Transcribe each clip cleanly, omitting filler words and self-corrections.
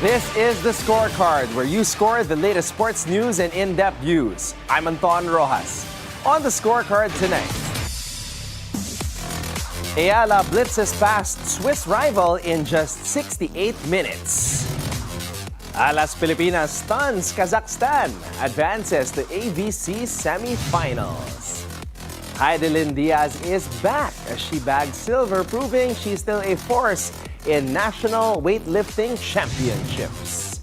This is the Scorecard, where you score the latest sports news and in-depth views. I'm Anton Roxas. On the Scorecard tonight, Eala blitzes past Swiss rival in just 68 minutes. Alas Pilipinas stuns Kazakhstan, advances to ABC semifinals. Hidilyn Diaz is back as she bagged silver, proving she's still a force in national weightlifting championships.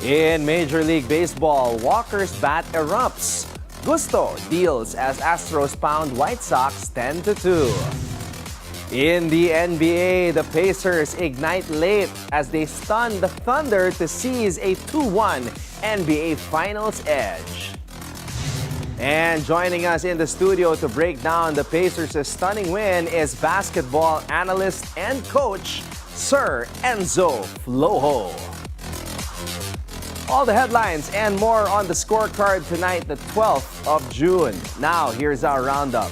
In Major League Baseball, Walker's bat erupts. Gusto deals as Astros pound White Sox 10-2. In the NBA, the Pacers ignite late as they stun the Thunder to seize a 2-1 NBA Finals edge. And joining us in the studio to break down the Pacers' stunning win is basketball analyst and coach, Sir Enzo Flojo. All the headlines and more on the Scorecard tonight, the 12th of June. Now, here's our roundup.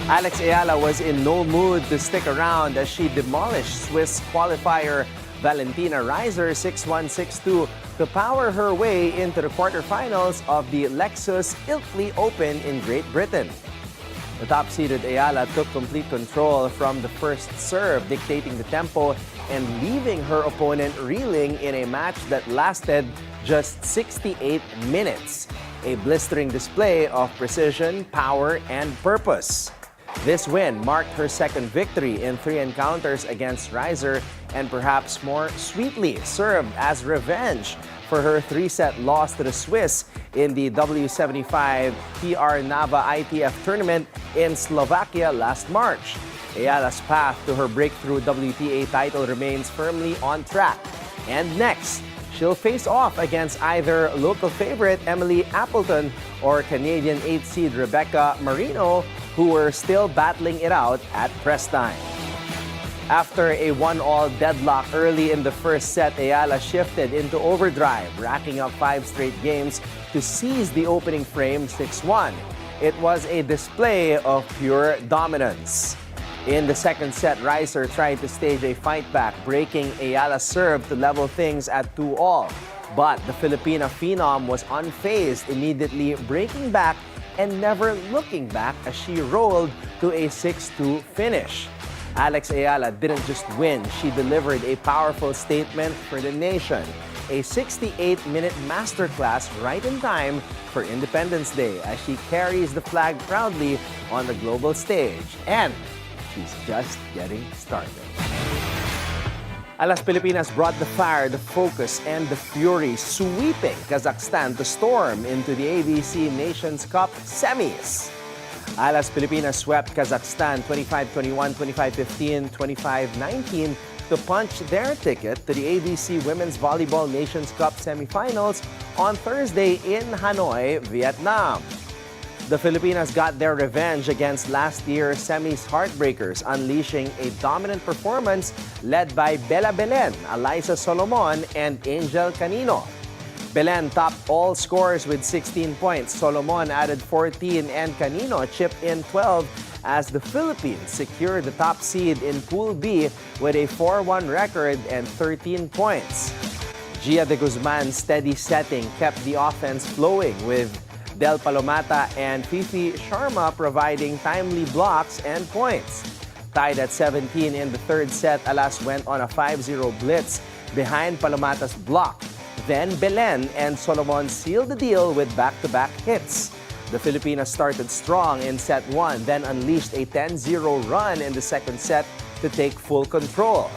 Alex Eala was in no mood to stick around as she demolished Swiss qualifier Valentina Reiser 6-1, 6-2 to power her way into the quarterfinals of the Lexus Ilkley Open in Great Britain. The top-seeded Eala took complete control from the first serve, dictating the tempo and leaving her opponent reeling in a match that lasted just 68 minutes. A blistering display of precision, power, and purpose. This win marked her second victory in 3 encounters against Reiser and perhaps more sweetly served as revenge for her 3-set loss to the Swiss in the W75 PR Nava ITF tournament in Slovakia last March. Eala's path to her breakthrough WTA title remains firmly on track. And next, she'll face off against either local favorite Emily Appleton or Canadian 8th seed Rebecca Marino, who were still battling it out at press time. After a 1-all deadlock early in the first set, Eala shifted into overdrive, racking up 5 straight games to seize the opening frame 6-1. It was a display of pure dominance. In the second set, Reiser tried to stage a fight back, breaking Eala's serve to level things at 2-all. But the Filipina phenom was unfazed, immediately breaking back and never looking back as she rolled to a 6-2 finish. Alex Eala didn't just win, she delivered a powerful statement for the nation. A 68-minute masterclass right in time for Independence Day as she carries the flag proudly on the global stage. And she's just getting started. Alas Pilipinas brought the fire, the focus, and the fury, sweeping Kazakhstan to storm into the ABC Nations Cup semis. Alas Pilipinas swept Kazakhstan 25-21, 25-15, 25-19 to punch their ticket to the ABC Women's Volleyball Nations Cup semifinals on Thursday in Hanoi, Vietnam. The Filipinas got their revenge against last year's semis heartbreakers, unleashing a dominant performance led by Bella Belen, Alyssa Solomon, and Angel Canino. Belen topped all scores with 16 points. Solomon added 14 and Canino chipped in 12 as the Philippines secured the top seed in Pool B with a 4-1 record and 13 points. Gia de Guzman's steady setting kept the offense flowing, with Del Palomata and Fifi Sharma providing timely blocks and points. Tied at 17 in the third set, Alas went on a 5-0 blitz behind Palomata's block. Then Belen and Solomon sealed the deal with back-to-back hits. The Filipinas started strong in set 1, then unleashed a 10-0 run in the second set to take full control.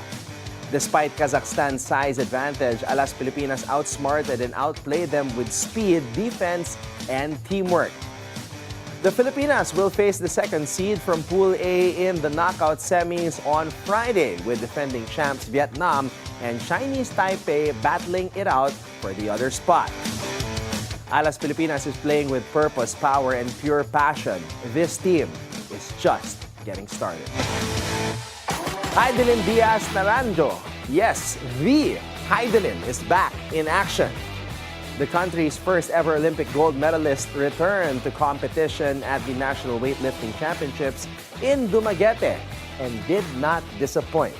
Despite Kazakhstan's size advantage, Alas Pilipinas outsmarted and outplayed them with speed, defense, and teamwork. The Filipinas will face the second seed from Pool A in the knockout semis on Friday, with defending champs Vietnam and Chinese Taipei battling it out for the other spot. Alas Pilipinas is playing with purpose, power, and pure passion. This team is just getting started. Hidilyn Diaz Naranjo. Yes, the Hidilyn is back in action. The country's first ever Olympic gold medalist returned to competition at the National Weightlifting Championships in Dumaguete and did not disappoint.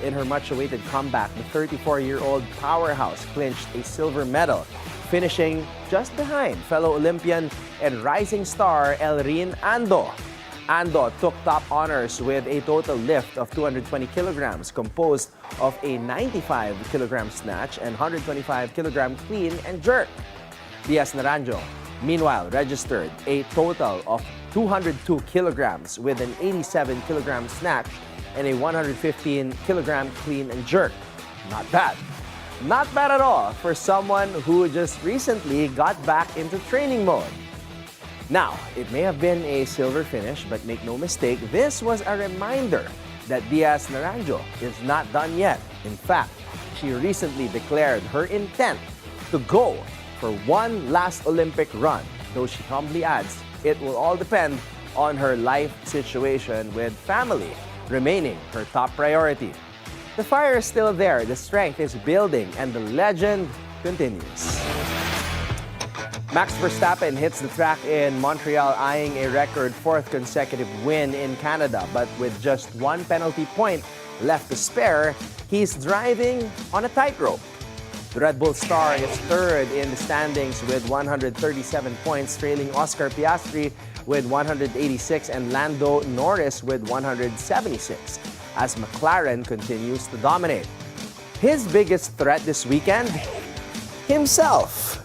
In her much-awaited comeback, the 34-year-old powerhouse clinched a silver medal, finishing just behind fellow Olympian and rising star Elrin Ando. Ando took top honors with a total lift of 220 kilograms, composed of a 95-kilogram snatch and 125-kilogram clean and jerk. Diaz Naranjo, meanwhile, registered a total of 202 kilograms with an 87-kilogram snatch and a 115-kilogram clean and jerk. Not bad. Not bad at all for someone who just recently got back into training mode. Now, it may have been a silver finish, but make no mistake, this was a reminder that Diaz Naranjo is not done yet. In fact, she recently declared her intent to go for one last Olympic run, though she humbly adds it will all depend on her life situation, with family remaining her top priority. The fire is still there, the strength is building, and the legend continues. Max Verstappen hits the track in Montreal, eyeing a record fourth consecutive win in Canada. But with just one penalty point left to spare, he's driving on a tightrope. The Red Bull star is third in the standings with 137 points, trailing Oscar Piastri with 186 and Lando Norris with 176, as McLaren continues to dominate. His biggest threat this weekend? Himself.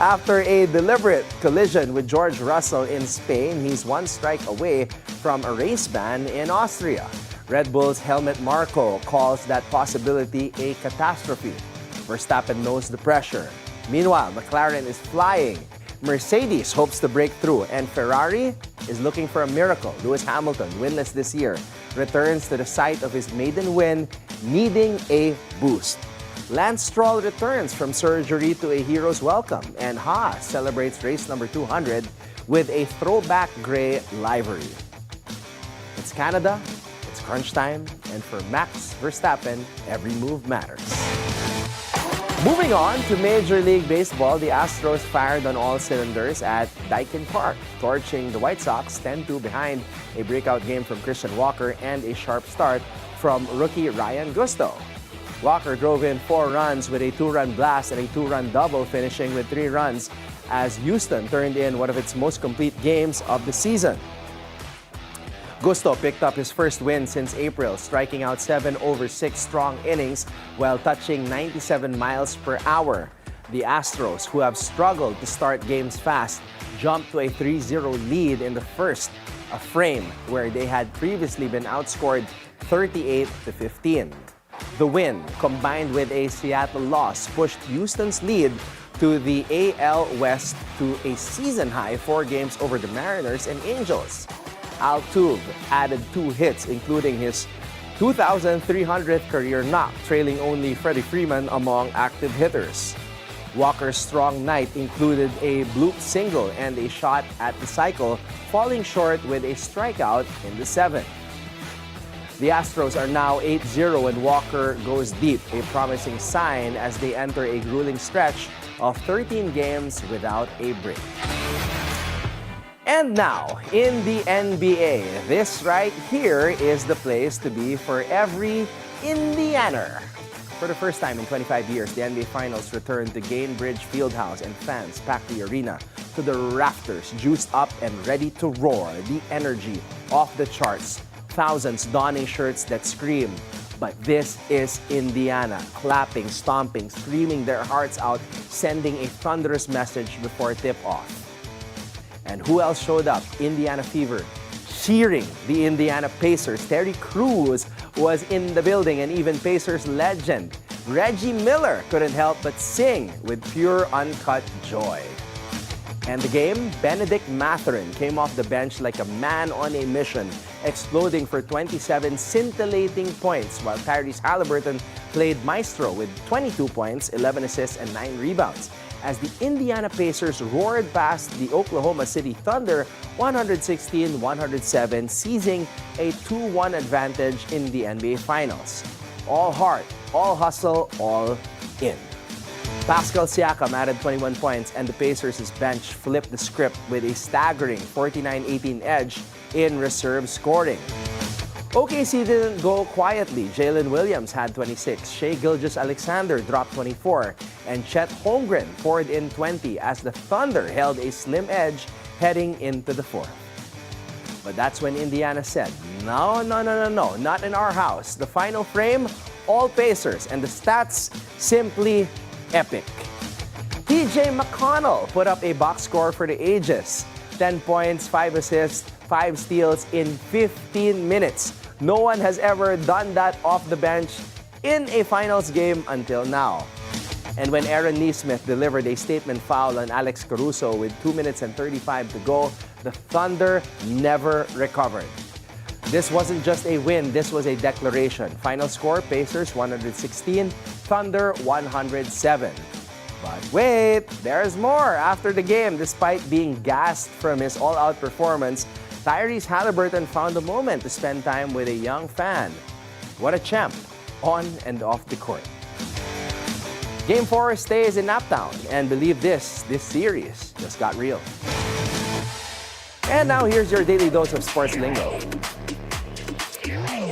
After a deliberate collision with George Russell in Spain, he's one strike away from a race ban in Austria. Red Bull's Helmut Marko calls that possibility a catastrophe. Verstappen knows the pressure. Meanwhile, McLaren is flying. Mercedes hopes to break through, and Ferrari is looking for a miracle. Lewis Hamilton, winless this year, returns to the site of his maiden win, needing a boost. Lance Stroll returns from surgery to a hero's welcome, and Haas celebrates race number 200 with a throwback gray livery. It's Canada, it's crunch time, and for Max Verstappen, every move matters. Moving on to Major League Baseball, the Astros fired on all cylinders at Daikin Park, torching the White Sox 10-2 behind a breakout game from Christian Walker and a sharp start from rookie Ryan Gusto. Walker drove in 4 runs with a 2-run blast and a 2-run double, finishing with 3 runs as Houston turned in one of its most complete games of the season. Gusto picked up his first win since April, striking out 7 over 6 strong innings while touching 97 miles per hour. The Astros, who have struggled to start games fast, jumped to a 3-0 lead in the first, a frame where they had previously been outscored 38-15. The win, combined with a Seattle loss, pushed Houston's lead to the AL West to a season-high 4 games over the Mariners and Angels. Altuve added 2 hits, including his 2,300th career knock, trailing only Freddie Freeman among active hitters. Walker's strong night included a bloop single and a shot at the cycle, falling short with a strikeout in the 7th. The Astros are now 8-0 and Walker goes deep, a promising sign as they enter a grueling stretch of 13 games without a break. And now, in the NBA, this right here is the place to be for every Indianer. For the first time in 25 years, the NBA Finals returned to Gainbridge Fieldhouse, and fans packed the arena to the rafters, juiced up and ready to roar. The energy off the charts. Thousands donning shirts that scream, but this is Indiana, clapping, stomping, screaming their hearts out, sending a thunderous message before tip-off. And who else showed up? Indiana Fever, cheering the Indiana Pacers. Terry Crews was in the building, and even Pacers legend Reggie Miller couldn't help but sing with pure uncut joy. And the game, Benedict Mathurin came off the bench like a man on a mission, exploding for 27 scintillating points, while Tyrese Halliburton played maestro with 22 points, 11 assists, and 9 rebounds, as the Indiana Pacers roared past the Oklahoma City Thunder 116-107, seizing a 2-1 advantage in the NBA Finals. All heart, all hustle, all in. Pascal Siakam added 21 points, and the Pacers' bench flipped the script with a staggering 49-18 edge in reserve scoring. OKC didn't go quietly. Jalen Williams had 26, Shai Gilgeous-Alexander dropped 24, and Chet Holmgren poured in 20 as the Thunder held a slim edge heading into the fourth. But that's when Indiana said, no, not in our house. The final frame, all Pacers, and the stats simply epic. TJ McConnell put up a box score for the ages. 10 points, 5 assists, 5 steals in 15 minutes. No one has ever done that off the bench in a finals game until now. And when Aaron Nesmith delivered a statement foul on Alex Caruso with 2 minutes and 35 to go, the Thunder never recovered. This wasn't just a win, this was a declaration. Final score, Pacers 116, Thunder 107. But wait, there's more. After the game, despite being gassed from his all-out performance, Tyrese Haliburton found a moment to spend time with a young fan. What a champ, on and off the court. Game 4 stays in Naptown, and believe this series just got real. And now here's your daily dose of sports lingo.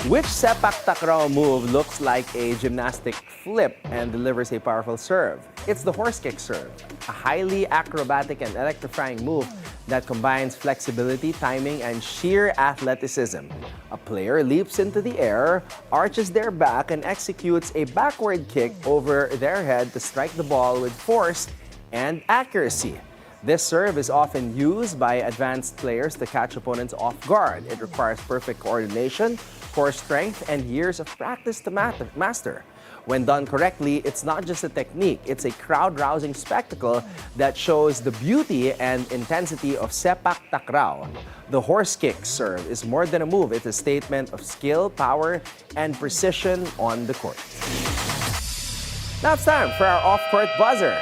Which sepak takraw move looks like a gymnastic flip and delivers a powerful serve? It's the horse kick serve, a highly acrobatic and electrifying move that combines flexibility, timing, and sheer athleticism. A player leaps into the air, arches their back, and executes a backward kick over their head to strike the ball with force and accuracy. This serve is often used by advanced players to catch opponents off guard. It requires perfect coordination, core strength, and years of practice to master. When done correctly, it's not just a technique, it's a crowd-rousing spectacle that shows the beauty and intensity of sepak takraw. The horse kick serve is more than a move, it's a statement of skill, power, and precision on the court. Now it's time for our off-court buzzer.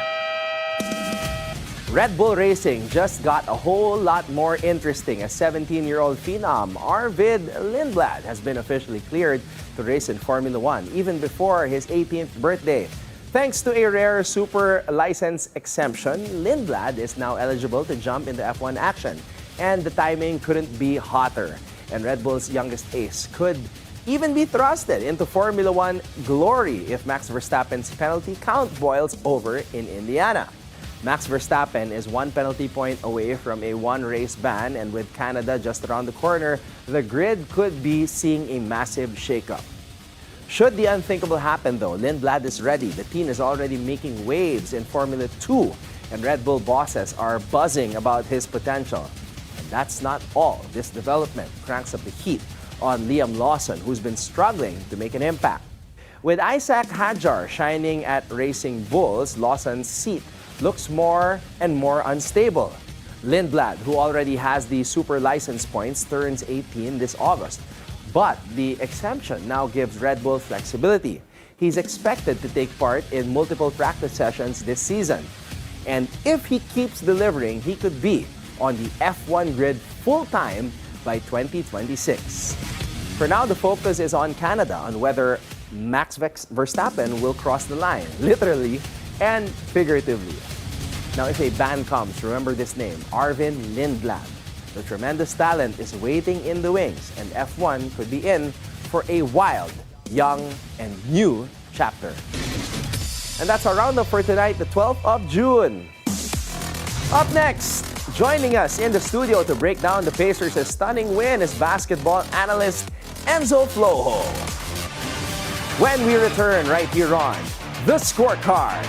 Red Bull Racing just got a whole lot more interesting as 17-year-old phenom Arvid Lindblad has been officially cleared to race in Formula One even before his 18th birthday. Thanks to a rare super license exemption, Lindblad is now eligible to jump into F1 action, and the timing couldn't be hotter. And Red Bull's youngest ace could even be thrusted into Formula One glory if Max Verstappen's penalty count boils over in Indiana. Max Verstappen is 1 penalty point away from a one-race ban, and with Canada just around the corner, the grid could be seeing a massive shakeup. Should the unthinkable happen, though, Lindblad is ready. The team is already making waves in Formula 2, and Red Bull bosses are buzzing about his potential. And that's not all. This development cranks up the heat on Liam Lawson, who's been struggling to make an impact. With Isaac Hadjar shining at Racing Bulls, Lawson's seat looks more and more unstable. Lindblad, who already has the super license points, turns 18 this August. But the exemption now gives Red Bull flexibility. He's expected to take part in multiple practice sessions this season. And if he keeps delivering, he could be on the F1 grid full-time by 2026. For now, the focus is on Canada, on whether Max Verstappen will cross the line, literally and figuratively. Now, if a ban comes, remember this name, Arvid Lindblad. The tremendous talent is waiting in the wings, and F1 could be in for a wild, young, and new chapter. And that's our roundup for tonight, the 12th of June. Up next, joining us in the studio to break down the Pacers' stunning win is basketball analyst Enzo Flojo. When we return right here on The Scorecard.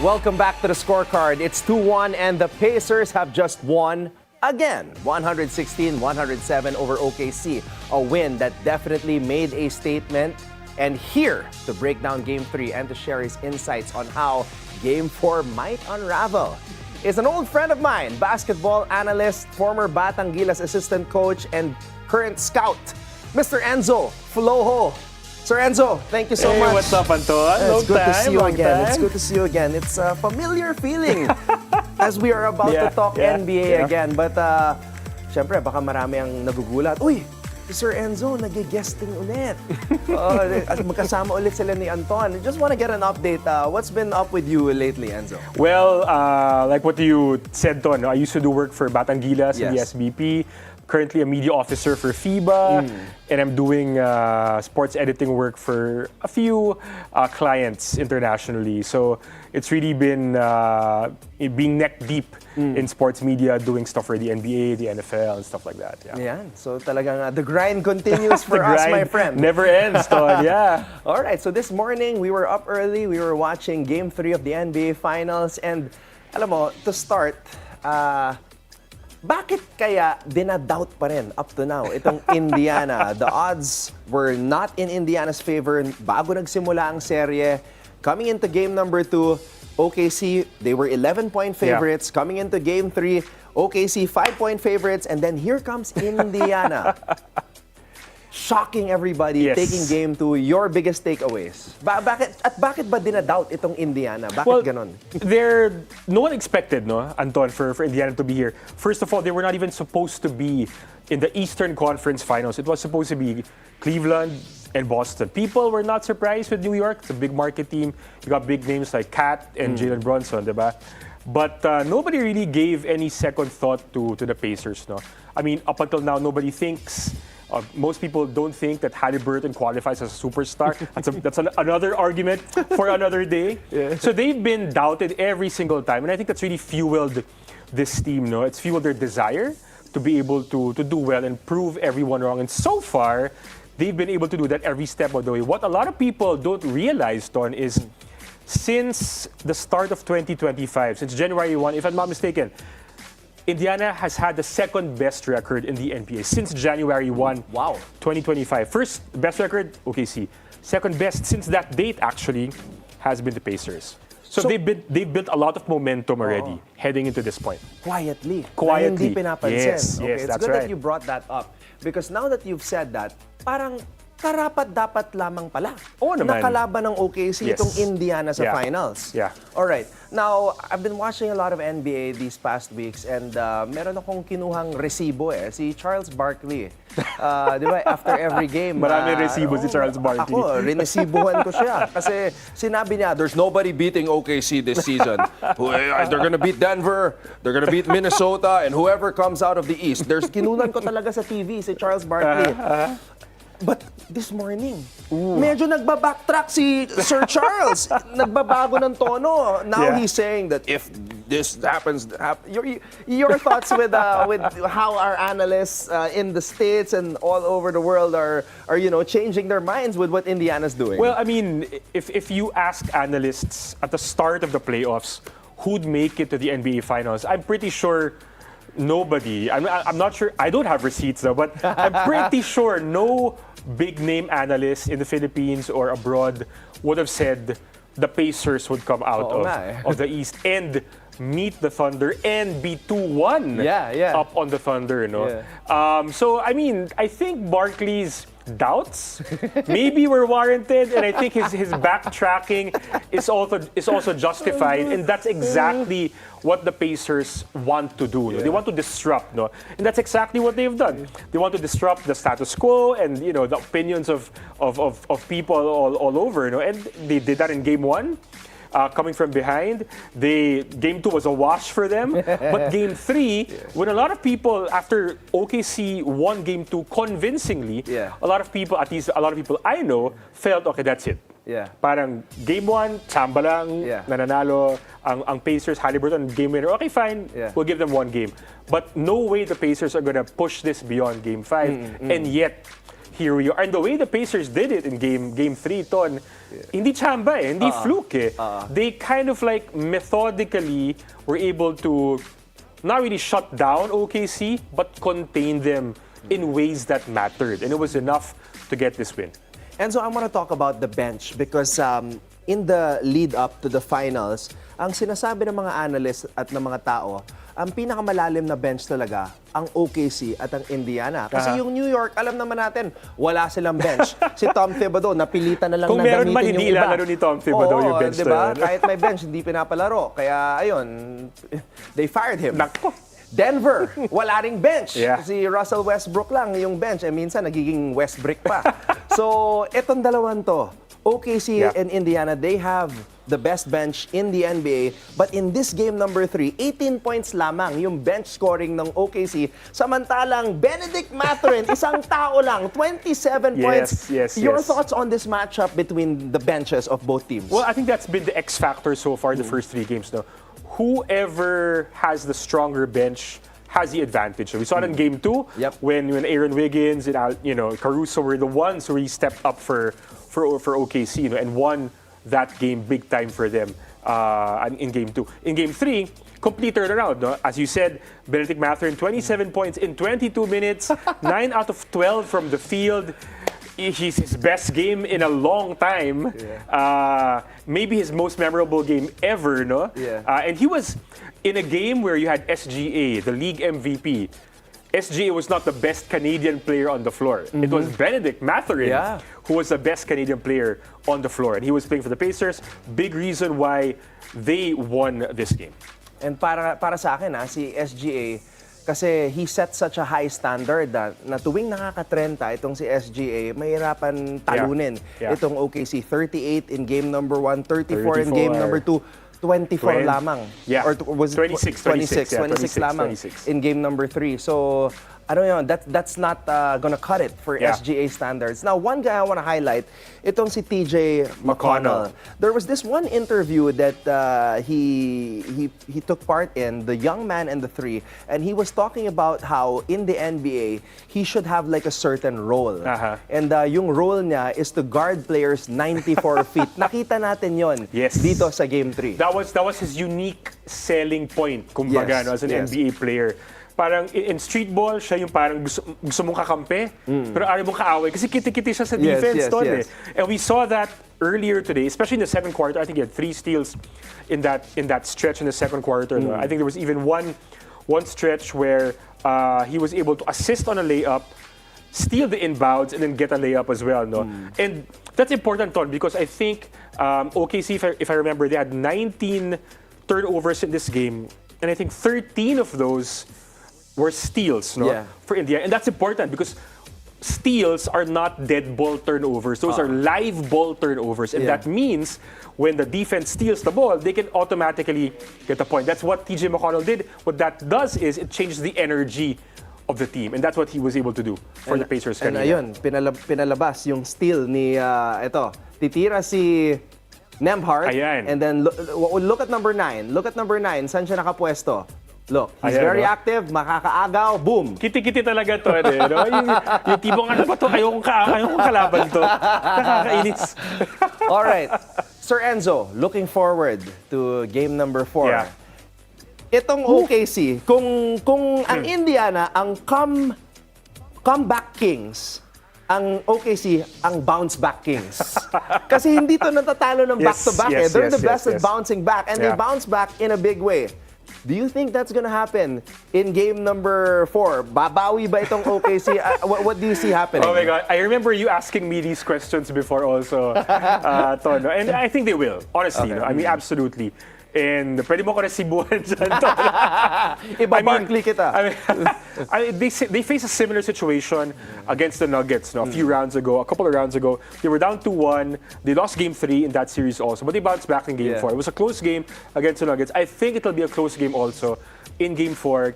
Welcome back to The Scorecard. It's 2-1 and the Pacers have just won again. 116-107 over OKC. A win that definitely made a statement. And here to break down Game 3 and to share his insights on how Game 4 might unravel is an old friend of mine, basketball analyst, former Batang Gilas assistant coach, and current scout, Mr. Enzo Flojo. Sir Enzo, thank you so much. What's up, Anton? It's good to see you again. It's good to see you again. It's a familiar feeling as we are about to talk NBA again. But, syempre, baka marami ang nagugulat. Uy, Sir Enzo, nag-guesting ulit. Magkasama ulit sila ni Anton. Just want to get an update. What's been up with you lately, Enzo? Well, like what you said, Ton, I used to do work for Batangilas in the SBP. Currently a media officer for FIBA, and I'm doing sports editing work for a few clients internationally. So it's really been being neck deep in sports media, doing stuff for the NBA, the NFL, and stuff like that. Yeah. So talagang the grind continues for us, my friend. Never ends, Ton. Yeah. All right. So this morning, we were up early. We were watching Game 3 of the NBA Finals. And alam mo, to start, bakit kaya dinadoubt pa rin up to now itong Indiana? The odds were not in Indiana's favor bago nagsimula ang serye. Coming into game number 2, OKC, they were 11-point favorites. Yeah. Coming into game 3, OKC 5-point favorites. And then here comes Indiana. Shocking everybody, taking game 2. Your biggest takeaways. Bakit ba dinadoubt itong Indiana? Bakit ganon? No one expected, no, Anton, for Indiana to be here. First of all, they were not even supposed to be in the Eastern Conference Finals. It was supposed to be Cleveland and Boston. People were not surprised with New York. It's a big market team. You got big names like Kat and Jalen Brunson, diba? But nobody really gave any second thought to the Pacers, no? I mean, up until now, nobody thinks. Most people don't think that Haliburton qualifies as a superstar. That's another argument for another day. Yeah. So they've been doubted every single time, and I think that's really fueled this team. No, it's fueled their desire to be able to do well and prove everyone wrong. And so far, they've been able to do that every step of the way. What a lot of people don't realize, Ton, is since the start of 2025, since January 1, if I'm not mistaken, Indiana has had the second best record in the NBA since January 1, 2025. First best record, OKC. Second best since that date, actually, has been the Pacers. So they've built a lot of momentum already heading into this point. Quietly. Quietly. Hindi pinapansin. Yes, okay, yes, it's that's good right. that you brought that up. Because now that you've said that, parang karapat-dapat lamang pala. Oo naman. Nakalaban ng OKC itong Indiana sa finals. Yeah. All right. Now, I've been watching a lot of NBA these past weeks and meron akong kinuhang resibo si Charles Barkley. Di ba, after every game. Maraming resibo si Charles Barkley. Ako, rinesibuhan ko siya. Kasi sinabi niya, there's nobody beating OKC this season. They're gonna beat Denver, they're gonna beat Minnesota, and whoever comes out of the East. Kinunan ko talaga sa TV si Charles Barkley. But this morning, medyo nagba-backtrack si Sir Charles. Nagbabago ng tono. Now he's saying that if this happens, your thoughts with how our analysts in the States and all over the world are changing their minds with what Indiana's doing. Well, I mean, if you ask analysts at the start of the playoffs who'd make it to the NBA Finals, I'm pretty sure nobody. I'm not sure. I don't have receipts though, but I'm pretty sure no big name analysts in the Philippines or abroad would have said the Pacers would come out of the East and meet the Thunder and be 2-1 up on the Thunder. So, I mean, I think Barkley's doubts maybe were warranted, and I think his backtracking is also justified, and that's exactly what the Pacers want to do. They want to disrupt, and that's exactly what they've done. They want to disrupt the status quo and the opinions of people all over, and they did that in Game 1. Coming from behind. Game 2 was a wash for them. But Game 3, when a lot of people, after OKC won Game 2 convincingly, a lot of people, at least a lot of people I know, felt, okay, that's it. Parang Game 1, chamba lang, nananalo ang Pacers, Haliburton, game winner. Okay, fine, we'll give them one game. But no way the Pacers are gonna push this beyond Game 5. And yet, here we are. And the way the Pacers did it in Game 3, Ton, hindi chamba hindi fluke They kind of like methodically were able to not really shut down OKC, but contain them in ways that mattered. And it was enough to get this win. And so I want to talk about the bench because in the lead up to the finals, ang sinasabi ng mga analysts at ng mga tao, ang pinakamalalim na bench talaga, ang OKC at ang Indiana. Kasi yung New York, alam naman natin, wala silang bench. Si Tom Thibodeau, napilitan na lang kung na gamitin yung iba. Kung meron man, hindi ilalaro ni Tom Thibodeau yung bench. Diba? Kahit may bench, hindi pinapalaro. Kaya, ayun, they fired him. Nako. Denver, wala ring bench. Yeah. Si Russell Westbrook lang yung bench. Minsan nagiging Westbrick pa. So, etong dalawan to, OKC and Indiana, they have the best bench in the NBA. But in this game number 3, 18 points lamang yung bench scoring ng OKC. Samantalang Benedict Mathurin, isang tao lang, 27 points. Your thoughts on this matchup between the benches of both teams? Well, I think that's been the X factor so far the first 3 games. No? Whoever has the stronger bench has the advantage. We saw it in Game 2 when Aaron Wiggins and Caruso were the ones who really stepped up for OKC and won that game big time for them in Game 2. In Game 3, complete turnaround. No? As you said, Benedict Mathurin, 27 points in 22 minutes, 9 out of 12 from the field. He's his best game in a long time. Maybe his most memorable game ever, no? And he was in a game where you had SGA, the league MVP. SGA was not the best Canadian player on the floor. It was Benedict Mathurin who was the best Canadian player on the floor. And he was playing for the Pacers. Big reason why they won this game. And para sa akin, si SGA, kasi he set such a high standard na tuwing nakaka-30 itong si SGA, mahirapan talunin itong OKC. 38 in game number 1, 34 in game number 2, 24 lamang. Or was it 26 lamang in game number 3. So, that's not gonna cut it for SGA standards. Now, one guy I want to highlight, itong si TJ McConnell. There was this one interview that he took part in, the young man and the 3, and he was talking about how in the NBA, he should have like a certain role. And yung role niya is to guard players 94 feet. Nakita natin yon dito sa Game 3. That was his unique selling point, kumbaga, as an NBA player. Parang in street ball, siya yung parang gusto mong kakampi, pero ayaw mong kaaway. Kasi kiti-kiti siya sa defense doon. And we saw that earlier today, especially in the second quarter. I think he had 3 steals in that stretch in the second quarter. No? I think there was even one stretch where he was able to assist on a layup, steal the inbounds, and then get a layup as well. No? And that's important, Ton, because I think OKC, if I remember, they had 19 turnovers in this game, and I think 13 of those were steals for India. And that's important because steals are not dead ball turnovers. Those are live ball turnovers. And that means when the defense steals the ball, they can automatically get a point. That's what TJ McConnell did. What that does is it changes the energy of the team. And that's what he was able to do for the Pacers kanina. And ayun, pinalabas yung steal ni, titira si Nembhard. And then look at number 9. Look at number 9. Saan siya nakapwesto? Look, he's very active, makakaagaw, boom. Kiti-kiti talaga to. No? yung tipong ano ba to? Ayokong kalaban to. Nakakainis. All right. Sir Enzo, looking forward to game number 4. Itong OKC, kung ang Indiana ang comeback kings, ang OKC ang bounce back kings. Kasi hindi to natatalo ng back-to-back. They're the best at bouncing back, and they bounce back in a big way. Do you think that's gonna happen in game number 4? Babawi ba itong OKC? What do you see happening? Oh my God, I remember you asking me these questions before also, Tono. And I think they will, honestly. No? I mean, absolutely. And pwede mo ko resibuhan dyan, Tono. Ibabarkli kita. They face a similar situation against the Nuggets a couple of rounds ago. They were down 2-1. They lost game 3 in that series also, but they bounced back in game 4. It was a close game against the Nuggets. I think it'll be a close game also in game 4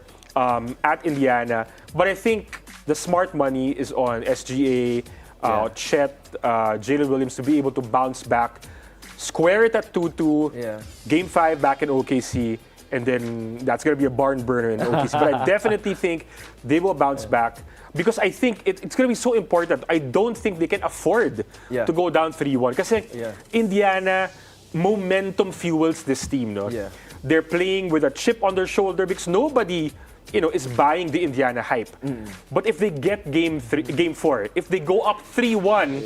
at Indiana. But I think the smart money is on SGA, Chet, Jalen Williams to be able to bounce back, square it at 2-2, game 5 back in OKC, and then that's going to be a barn burner in OKC. But I definitely think they will bounce back because I think it's going to be so important. I don't think they can afford to go down 3-1 kasi Indiana, momentum fuels this team. No? They're playing with a chip on their shoulder because nobody is buying the Indiana hype. But if they get game 4, if they go up 3-1,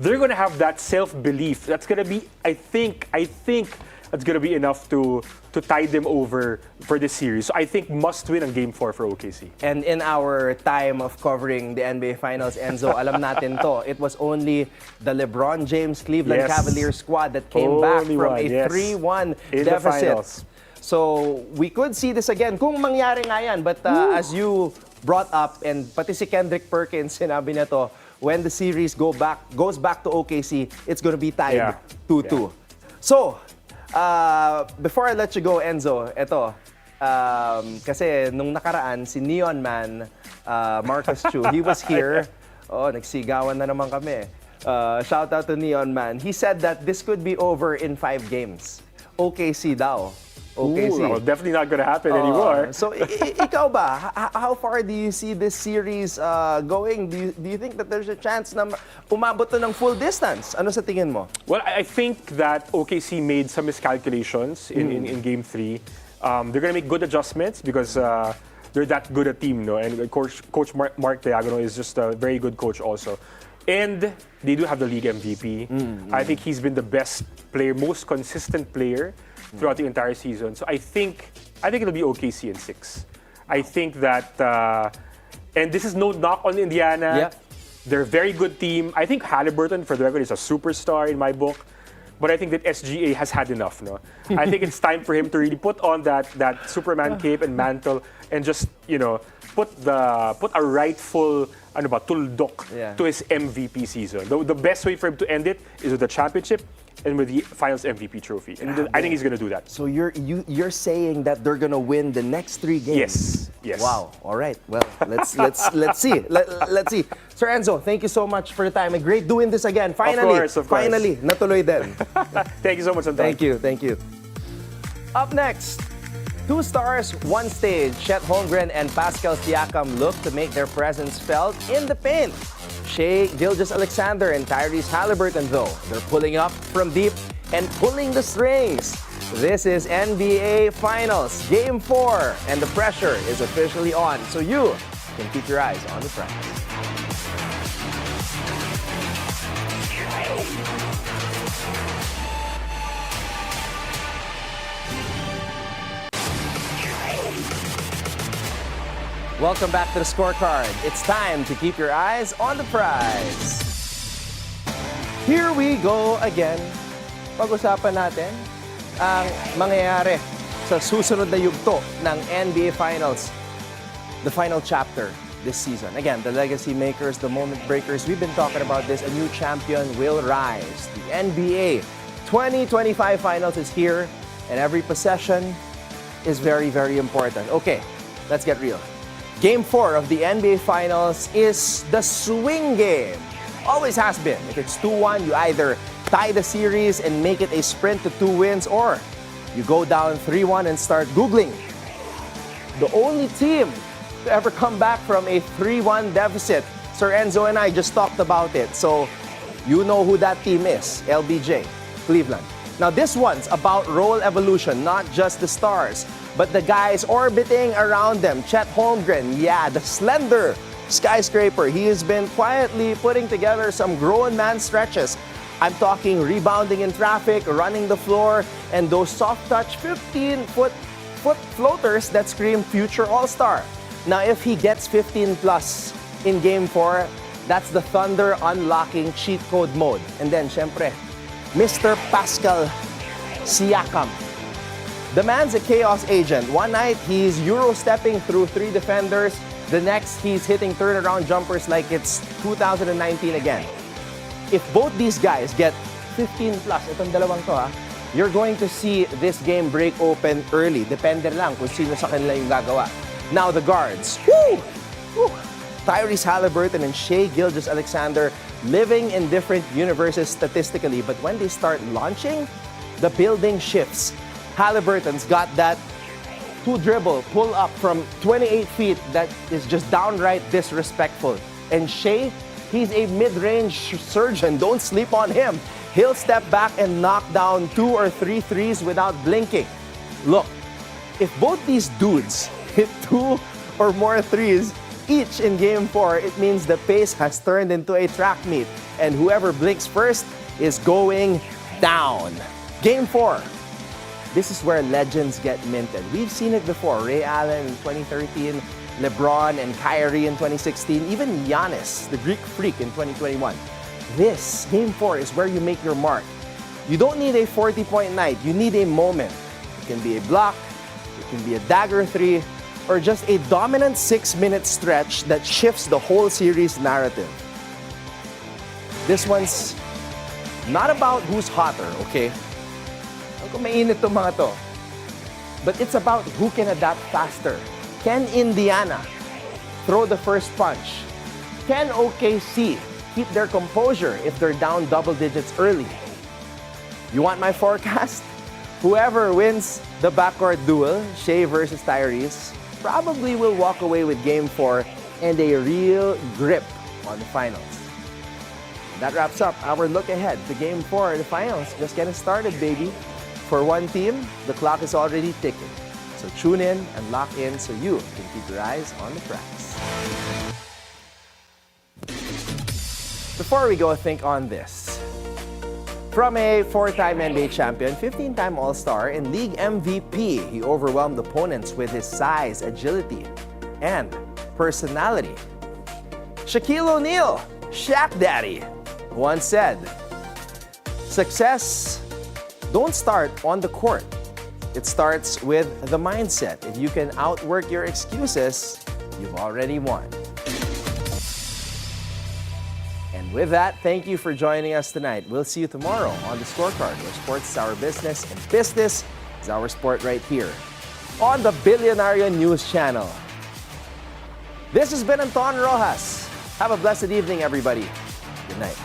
they're going to have that self-belief. That's going to be, I think that's going to be enough to tide them over for this series. So I think must win on game 4 for OKC. And in our time of covering the NBA Finals, Enzo, alam natin to, it was only the LeBron James Cleveland Cavaliers squad that came back from a 3-1 deficit. So we could see this again kung mangyari nga yan. But as you brought up, and pati si Kendrick Perkins sinabi na to, when the series goes back to OKC, it's gonna be tied 2-2. So, before I let you go, Enzo, eto, kasi nung nakaraan, si Neon Man, Marcus Chu, he was here. Oh, nagsigawan na naman kami. Shout out to Neon Man. He said that this could be over in 5 games. OKC daw. OKC. Well, definitely not gonna happen anymore. So, ikaw ba? How far do you see this series going? Do you think that there's a chance na umabot to ng full distance? Ano sa tingin mo? Well, I think that OKC made some miscalculations in Game 3. They're gonna make good adjustments because they're that good a team, no? And Coach Mark Diagono is just a very good coach also. And they do have the league MVP. I think he's been the best player, most consistent player throughout the entire season. So I think it'll be OKC in 6. I think that, and this is no knock on Indiana. Yeah. They're a very good team. I think Haliburton, for the record, is a superstar in my book. But I think that SGA has had enough, no? I think it's time for him to really put on that Superman cape and mantle and just, put a rightful tuldok to his MVP season. The best way for him to end it is with the championship and with the Finals MVP trophy. And I think he's going to do that. So you're saying that they're going to win the next 3 games? Yes. Wow. All right. Well, let's see. Let's see. Sir Enzo, thank you so much for the time. And great doing this again. Finally. Of course. Finally, natuloy din. Thank you so much, Anton. Thank you. Up next, 2 stars, 1 stage. Chet Holmgren and Pascal Siakam look to make their presence felt in the paint. Shai Gilgeous-Alexander and Tyrese Haliburton, though, they're pulling up from deep and pulling the strings. This is NBA Finals, Game 4, and the pressure is officially on. So you can keep your eyes on the prize. Welcome back to the Scorecard. It's time to keep your eyes on the prize. Here we go again. Pag-usapan natin ang mangyayari sa susunod na yugto ng NBA Finals. The final chapter this season. Again, the legacy makers, the moment breakers. We've been talking about this. A new champion will rise. The NBA 2025 Finals is here, and every possession is very, very important. Okay, let's get real. Game 4 of the NBA Finals is the swing game. Always has been. If it's 2-1, you either tie the series and make it a sprint to 2 wins, or you go down 3-1 and start Googling. The only team to ever come back from a 3-1 deficit. Sir Enzo and I just talked about it. So you know who that team is. LBJ, Cleveland. Now this one's about role evolution, not just the stars, but the guys orbiting around them. Chet Holmgren, the slender skyscraper. He has been quietly putting together some grown man stretches. I'm talking rebounding in traffic, running the floor, and those soft touch 15-foot floaters that scream future all-star. Now if he gets 15 plus in Game 4, that's the Thunder unlocking cheat code mode. And then, syempre, Mr. Pascal Siakam. The man's a chaos agent. One night, he's Euro-stepping through 3 defenders. The next, he's hitting turnaround jumpers like it's 2019 again. If both these guys get 15 plus, itong dalawang to you're going to see this game break open early. Depende lang kung sino sa kanila yung gagawa. Now the guards. Tyrese Haliburton and Shai Gilgeous-Alexander living in different universes statistically, but when they start launching, the building shifts. Haliburton's got that 2-dribble pull-up from 28 feet that is just downright disrespectful. And Shai, he's a mid-range surgeon. Don't sleep on him. He'll step back and knock down 2 or 3 threes without blinking. Look, if both these dudes hit 2 or more threes each in Game 4, it means the pace has turned into a track meet. And whoever blinks first is going down. Game 4. This is where legends get minted. We've seen it before. Ray Allen in 2013, LeBron and Kyrie in 2016, even Giannis, the Greek freak, in 2021. This, Game 4, is where you make your mark. You don't need a 40-point night. You need a moment. It can be a block, It can be a dagger 3 or just a dominant 6-minute stretch that shifts the whole series narrative. This one's not about who's hotter, okay? Kung mainit tong mga to. But it's about who can adapt faster. Can Indiana throw the first punch? Can OKC keep their composure if they're down double digits early? You want my forecast? Whoever wins the backcourt duel, Shea versus Tyrese, probably will walk away with Game 4 and a real grip on the finals. That wraps up our look ahead to Game 4 of the finals. Just getting started, baby. For one team, the clock is already ticking. So tune in and lock in so you can keep your eyes on the prize. Before we go, think on this. From a 4-time NBA champion, 15-time All-Star, and League MVP, he overwhelmed opponents with his size, agility, and personality. Shaquille O'Neal, Shaq Daddy, once said, "Success don't start on the court. It starts with the mindset. If you can outwork your excuses, you've already won." And with that, thank you for joining us tonight. We'll see you tomorrow on the Scorecard, where sports is our business and business is our sport right here on the Bilyonaryo News Channel. This has been Anton Roxas. Have a blessed evening, everybody. Good night.